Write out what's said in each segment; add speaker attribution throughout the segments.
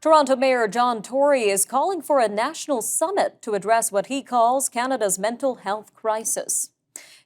Speaker 1: Toronto Mayor John Tory is calling for a national summit to address what he calls Canada's mental health crisis.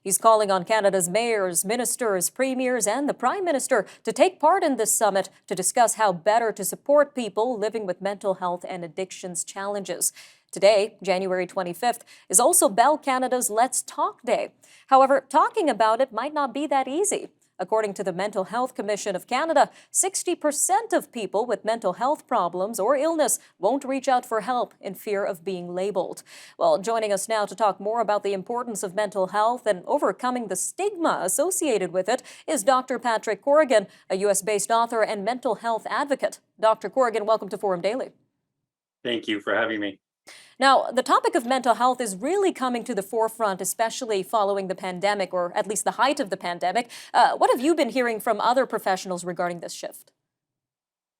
Speaker 1: He's calling on Canada's mayors, ministers, premiers, and the Prime Minister to take part in this summit to discuss how better to support people living with mental health and addictions challenges. Today, January 25th, is also Bell Canada's Let's Talk Day. However, talking about it might not be that easy. According to the Mental Health Commission of Canada, 60% of people with mental health problems or illness won't reach out for help in fear of being labeled. Well, joining us now to talk more about the importance of mental health and overcoming the stigma associated with it is Dr. Patrick Corrigan, a U.S.-based author and mental health advocate. Dr. Corrigan, welcome to Forum Daily.
Speaker 2: Thank you for having me.
Speaker 1: Now, the topic of mental health is really coming to the forefront, especially following the pandemic, or at least the height of the pandemic. What have you been hearing from other professionals regarding this shift?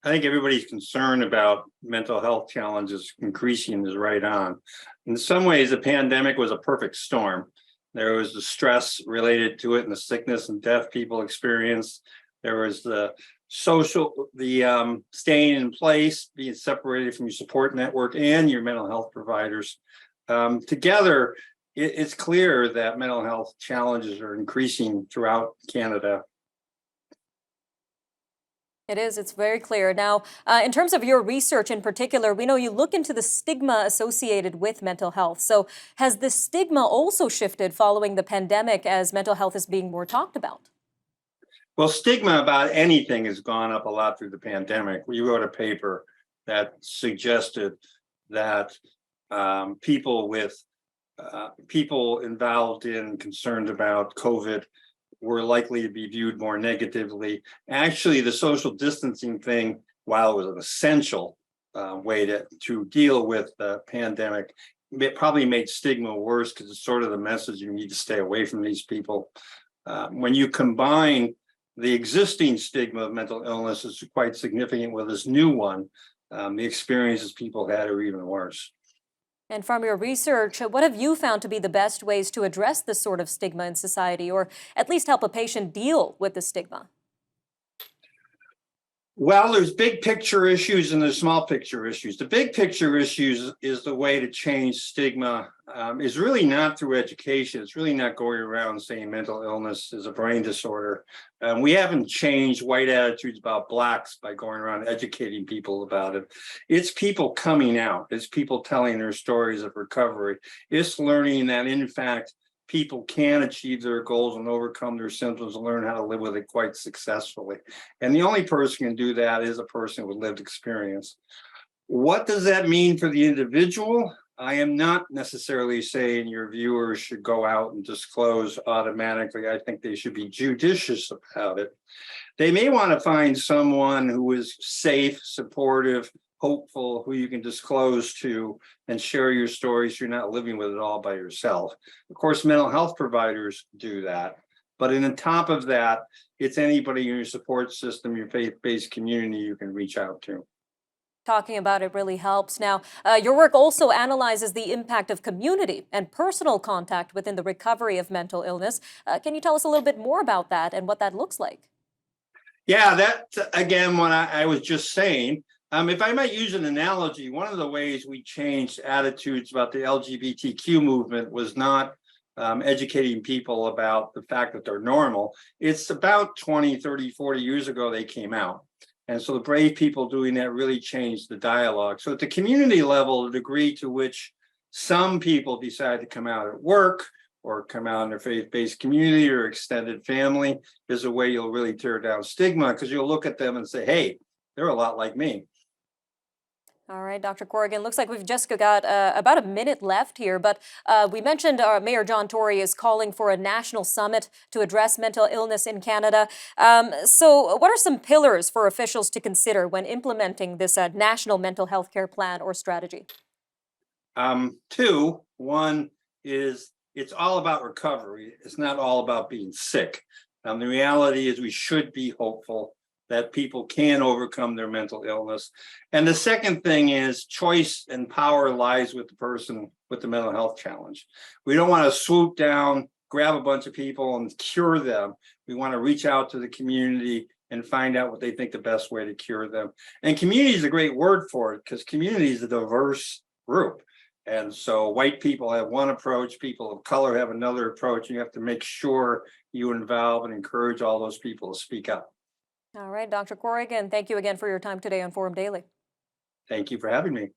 Speaker 2: I think everybody's concern about mental health challenges increasing is right on. In some ways, the pandemic was a perfect storm. There was the stress related to it and the sickness and death people experienced. There was the staying in place, being separated from your support network and your mental health providers. Together, it's clear that mental health challenges are increasing throughout Canada.
Speaker 1: It is. It's very clear. Now, in terms of your research in particular, we know you look into the stigma associated with mental health. So has the stigma also shifted following the pandemic as mental health is being more talked about?
Speaker 2: Well, stigma about anything has gone up a lot through the pandemic. We wrote a paper that suggested that people involved in concerned about COVID were likely to be viewed more negatively. Actually, the social distancing thing, while it was an essential way to deal with the pandemic, it probably made stigma worse because it's sort of the message you need to stay away from these people. When you combine the existing stigma of mental illness is quite significant with this new one. The experiences people had are even worse.
Speaker 1: And from your research, what have you found to be the best ways to address this sort of stigma in society, or at least help a patient deal with the stigma?
Speaker 2: Well, there's big picture issues and there's small picture issues. The big picture issues is the way to change stigma is really not through education. It's really not going around saying mental illness is a brain disorder. We haven't changed white attitudes about Blacks by going around educating people about it. It's people coming out. It's people telling their stories of recovery. It's learning that, in fact, people can achieve their goals and overcome their symptoms and learn how to live with it quite successfully. And the only person who can do that is a person with lived experience. What does that mean for the individual? I am not necessarily saying your viewers should go out and disclose automatically. I think they should be judicious about it. They may want to find someone who is safe, supportive, hopeful, who you can disclose to and share your stories. You're not living with it all by yourself. Of course, mental health providers do that. But on top of that, it's anybody in your support system, your faith-based community you can reach out to.
Speaker 1: Talking about it really helps. Now, your work also analyzes the impact of community and personal contact within the recovery of mental illness. Can you tell us a little bit more about that and what that looks like?
Speaker 2: Yeah, that, again, what I was just saying, if I might use an analogy, one of the ways we changed attitudes about the LGBTQ movement was not educating people about the fact that they're normal. It's about 20, 30, 40 years ago they came out. And so the brave people doing that really changed the dialogue. So at the community level, the degree to which some people decide to come out at work or come out in their faith-based community or extended family is a way you'll really tear down stigma, because you'll look at them and say, hey, they're a lot like me.
Speaker 1: All right, Dr. Corrigan, looks like we've just got about a minute left here, but we mentioned Mayor John Tory is calling for a national summit to address mental illness in Canada. So what are some pillars for officials to consider when implementing this national mental health care plan or strategy?
Speaker 2: Two, one is it's all about recovery. It's not all about being sick. The reality is we should be hopeful that people can overcome their mental illness. And the second thing is choice and power lies with the person with the mental health challenge. We don't want to swoop down, grab a bunch of people and cure them. We want to reach out to the community and find out what they think the best way to cure them. And community is a great word for it, because community is a diverse group. And so white people have one approach, people of color have another approach. You have to make sure you involve and encourage all those people to speak up.
Speaker 1: All right, Dr. Corrigan, thank you again for your time today on Forum Daily.
Speaker 2: Thank you for having me.